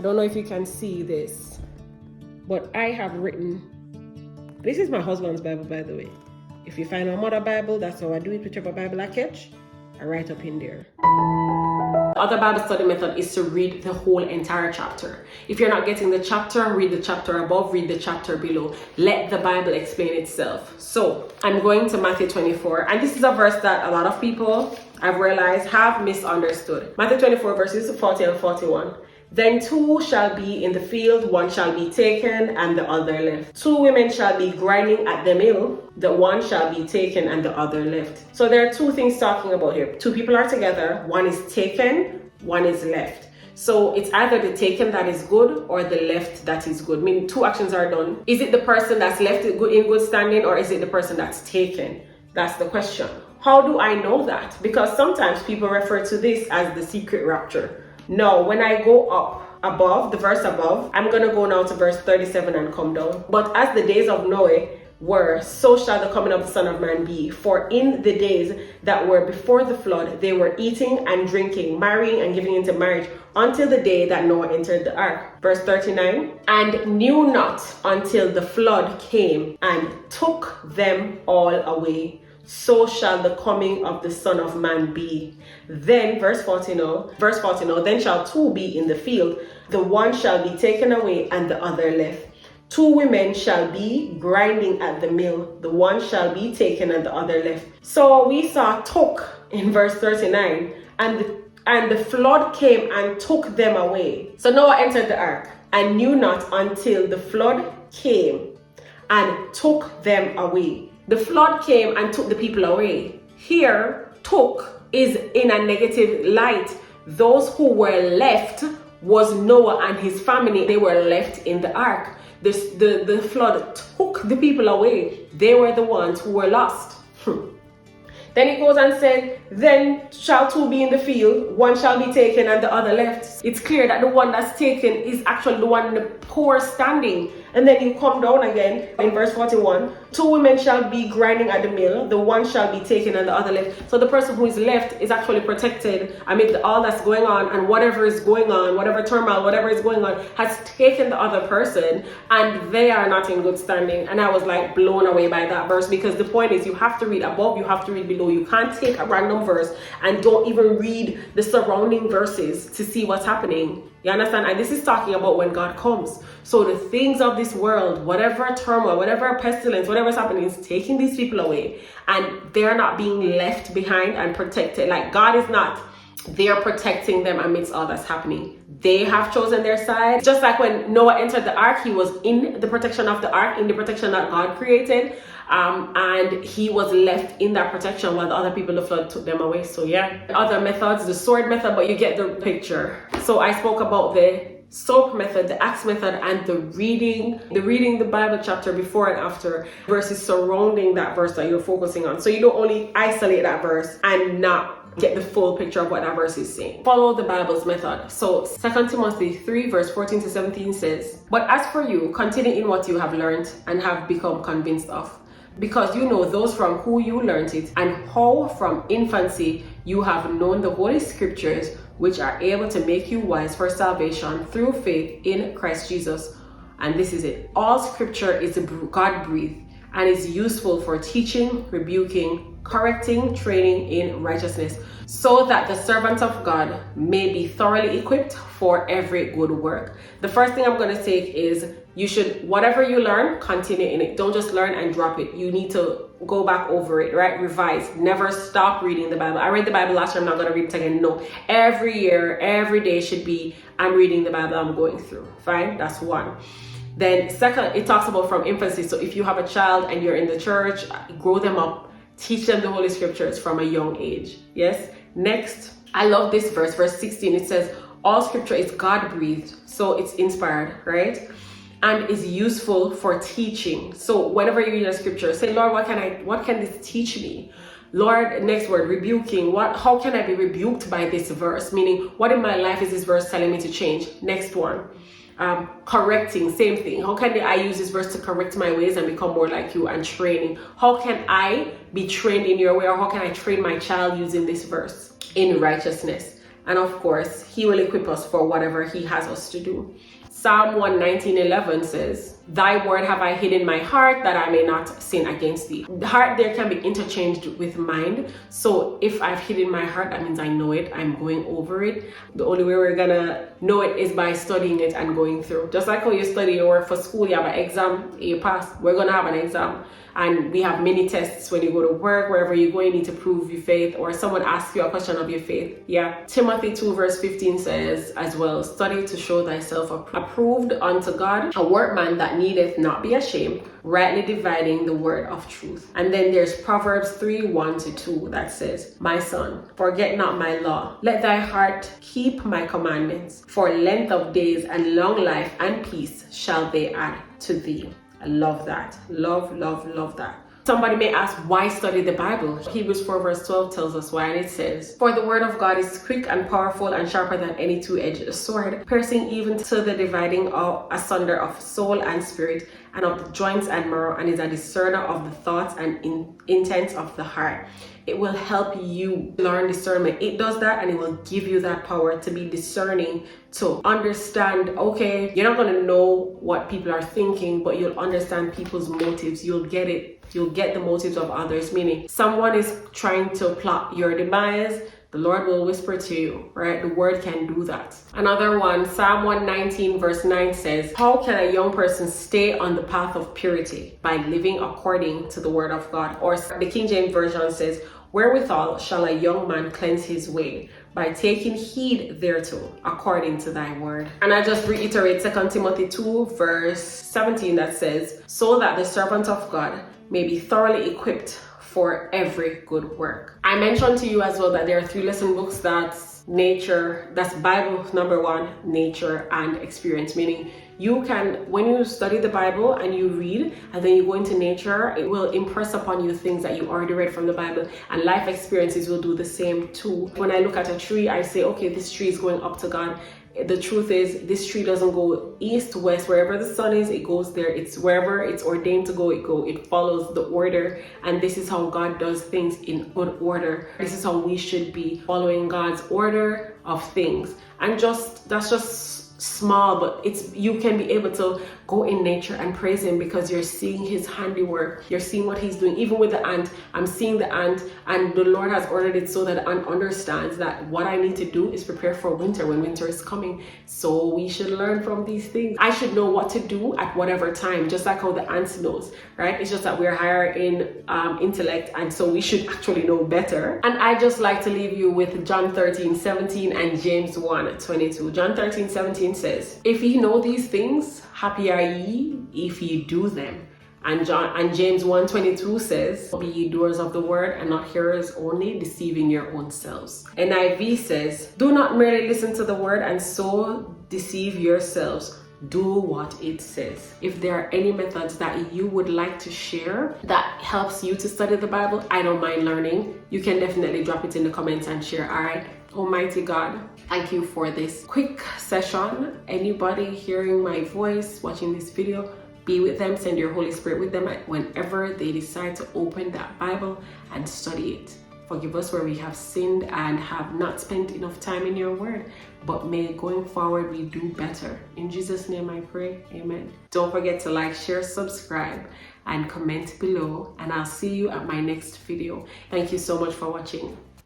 don't know if you can see this, but I have written, this is my husband's Bible, by the way. If you find another Bible, that's how I do it. Whichever Bible I catch, I write up in there. The other Bible study method is to read the whole entire chapter. If you're not getting the chapter, read the chapter above, read the chapter below. Let the Bible explain itself. So I'm going to Matthew 24, and this is a verse that a lot of people, I've realized, have misunderstood. Matthew 24 verses 40 and 41. Then two shall be in the field, one shall be taken and the other left. Two women shall be grinding at the mill, the one shall be taken and the other left. So there are two things talking about here. Two people are together, one is taken, one is left. So it's either the taken that is good or the left that is good. Meaning two actions are done. Is it the person that's left in good standing, or is it the person that's taken? That's the question. How do I know that? Because sometimes people refer to this as the secret rapture. No, when I go up above, the verse above, I'm going to go now to verse 37 and come down. But as the days of Noah were, so shall the coming of the Son of Man be. For in the days that were before the flood, they were eating and drinking, marrying and giving into marriage, until the day that Noah entered the ark. Verse 39, and knew not until the flood came and took them all away. So shall the coming of the Son of Man be. Then, verse 40 now, then shall two be in the field, the one shall be taken away and the other left. Two women shall be grinding at the mill, the one shall be taken and the other left. So we saw took in verse 39, and the flood came and took them away. So Noah entered the ark and knew not until the flood came and took them away. The flood came and took the people away. Here, took is in a negative light. Those who were left was Noah and his family. They were left in the ark. The flood took the people away. They were the ones who were lost. Then it goes and said, then shall two be in the field, one shall be taken and the other left. It's clear that the one that's taken is actually the one in the poor standing. And then you come down again in verse 41. Two women shall be grinding at the mill, the one shall be taken and the other left. So the person who is left is actually protected amid all that's going on, and whatever is going on, whatever turmoil, whatever is going on, has taken the other person, and they are not in good standing. And I was like blown away by that verse, because the point is you have to read above, you have to read below. You can't take a random verse and don't even read the surrounding verses to see what's happening. You understand? And this is talking about when God comes. So the things of this world, whatever turmoil, whatever pestilence, whatever is happening, is taking these people away, and they're not being left behind and protected. Like God is not there protecting them amidst all that's happening. They have chosen their side. Just like when Noah entered the ark, he was in the protection of the ark, in the protection that God created. And he was left in that protection while the other people, the flood took them away. So yeah, other methods, the sword method, but you get the picture. So I spoke about the soap method, the axe method, and the reading the Bible chapter before and after verses surrounding that verse that you're focusing on. So you don't only isolate that verse and not get the full picture of what that verse is saying. Follow the Bible's method. So 2 Timothy 3 verse 14 to 17 says, but as for you, continue in what you have learned and have become convinced of, because you know those from who you learned it, and how from infancy you have known the Holy Scriptures, which are able to make you wise for salvation through faith in Christ Jesus. And this is it. All Scripture is God-breathed and is useful for teaching, rebuking, correcting, training in righteousness, so that the servant of God may be thoroughly equipped for every good work. The first thing I'm going to take is you should, whatever you learn, continue in it. Don't just learn and drop it. You need to go back over it, right? Revise. Never stop reading the Bible. I read the Bible last year, I'm not going to read it again. No, every year, every day should be, I'm reading the Bible, I'm going through. Fine, that's one. Then second, it talks about from infancy. So if you have a child and you're in the church, grow them up, teach them the Holy Scriptures from a young age. Yes. Next, I love this verse, verse 16. It says, all Scripture is God-breathed, so it's inspired, right? And is useful for teaching. So whenever you read a scripture, say, Lord, what can this teach me? Lord, next word, rebuking. How can I be rebuked by this verse? Meaning, what in my life is this verse telling me to change? Next one. Correcting, same thing. How can I use this verse to correct my ways and become more like you? And training. How can I be trained in your way, or how can I train my child using this verse? In righteousness. And of course, he will equip us for whatever he has us to do. Psalm 119:11 says, "Thy word have I hid in my heart, that I may not sin against thee." The heart there can be interchanged with mind. So if I've hidden my heart, that means I know it, I'm going over it. The only way we're gonna know it is by studying it and going through. Just like how you study your work for school, you have an exam, you pass. We're gonna have an exam. And we have many tests when you go to work, wherever you go, you need to prove your faith, or someone asks you a question of your faith. Yeah. Timothy 2:15 says as well, "Study to show thyself approved unto God, a workman that needeth not be ashamed, rightly dividing the word of truth." And then there's Proverbs 3:1-2 that says, "My son, forget not my law. Let thy heart keep my commandments, for length of days and long life and peace shall they add to thee." I love that. Love that. Somebody may ask, why study the Bible? Hebrews 4:12 tells us why, and it says, "For the word of God is quick and powerful and sharper than any two-edged sword, piercing even to the dividing asunder of soul and spirit, and of the joints and marrow, and is a discerner of the thoughts and intents of the heart." It will help you learn discernment. It does that, and it will give you that power to be discerning, to understand, okay, you're not going to know what people are thinking, but you'll understand people's motives. You'll get it. You'll get the motives of others, meaning someone is trying to plot your demise, the Lord will whisper to you, right? The word can do that. Another one, Psalm 119:9 says, "How can a young person stay on the path of purity? By living according to the word of God." Or the King James Version says, "Wherewithal shall a young man cleanse his way? By taking heed thereto, according to thy word." And I just reiterate 2 Timothy 2:17 that says, "So that the servant of God may be thoroughly equipped for every good work." I mentioned to you as well that there are 3 lesson books. That's nature, that's Bible number 1, nature and experience, meaning you can, when you study the Bible and you read and then you go into nature, it will impress upon you things that you already read from the Bible, and life experiences will do the same too. When I look at a tree, I say, okay, this tree is going up to God. The truth is, this tree doesn't go east, west, wherever the sun is, it goes there. It's wherever it's ordained to go, it follows the order. And this is how God does things, in good order. This is how we should be, following God's order of things. And that's just small, but you can be able to go in nature and praise him because you're seeing his handiwork. You're seeing what he's doing. Even with the ant, I'm seeing the ant, and the Lord has ordered it so that the ant understands that what I need to do is prepare for winter when winter is coming. So we should learn from these things. I should know what to do at whatever time, just like how the ant knows, right? It's just that we're higher in intellect, and so we should actually know better. And I just like to leave you with John 13:17 and James 1:22. John 13:17 says, "If ye know these things, happy are ye if ye do them." And James 1:22 says, "Be ye doers of the word and not hearers only, deceiving your own selves." NIV says, "Do not merely listen to the word and so deceive yourselves. Do what it says." If there are any methods that you would like to share that helps you to study the Bible, I don't mind learning. You can definitely drop it in the comments and share. All right. Almighty God, thank you for this quick session. Anybody hearing my voice, watching this video, be with them, send your Holy Spirit with them whenever they decide to open that Bible and study it. Forgive us where we have sinned and have not spent enough time in your word, but may going forward we do better. In Jesus' name I pray, amen. Don't forget to like, share, subscribe, and comment below, and I'll see you at my next video. Thank you so much for watching.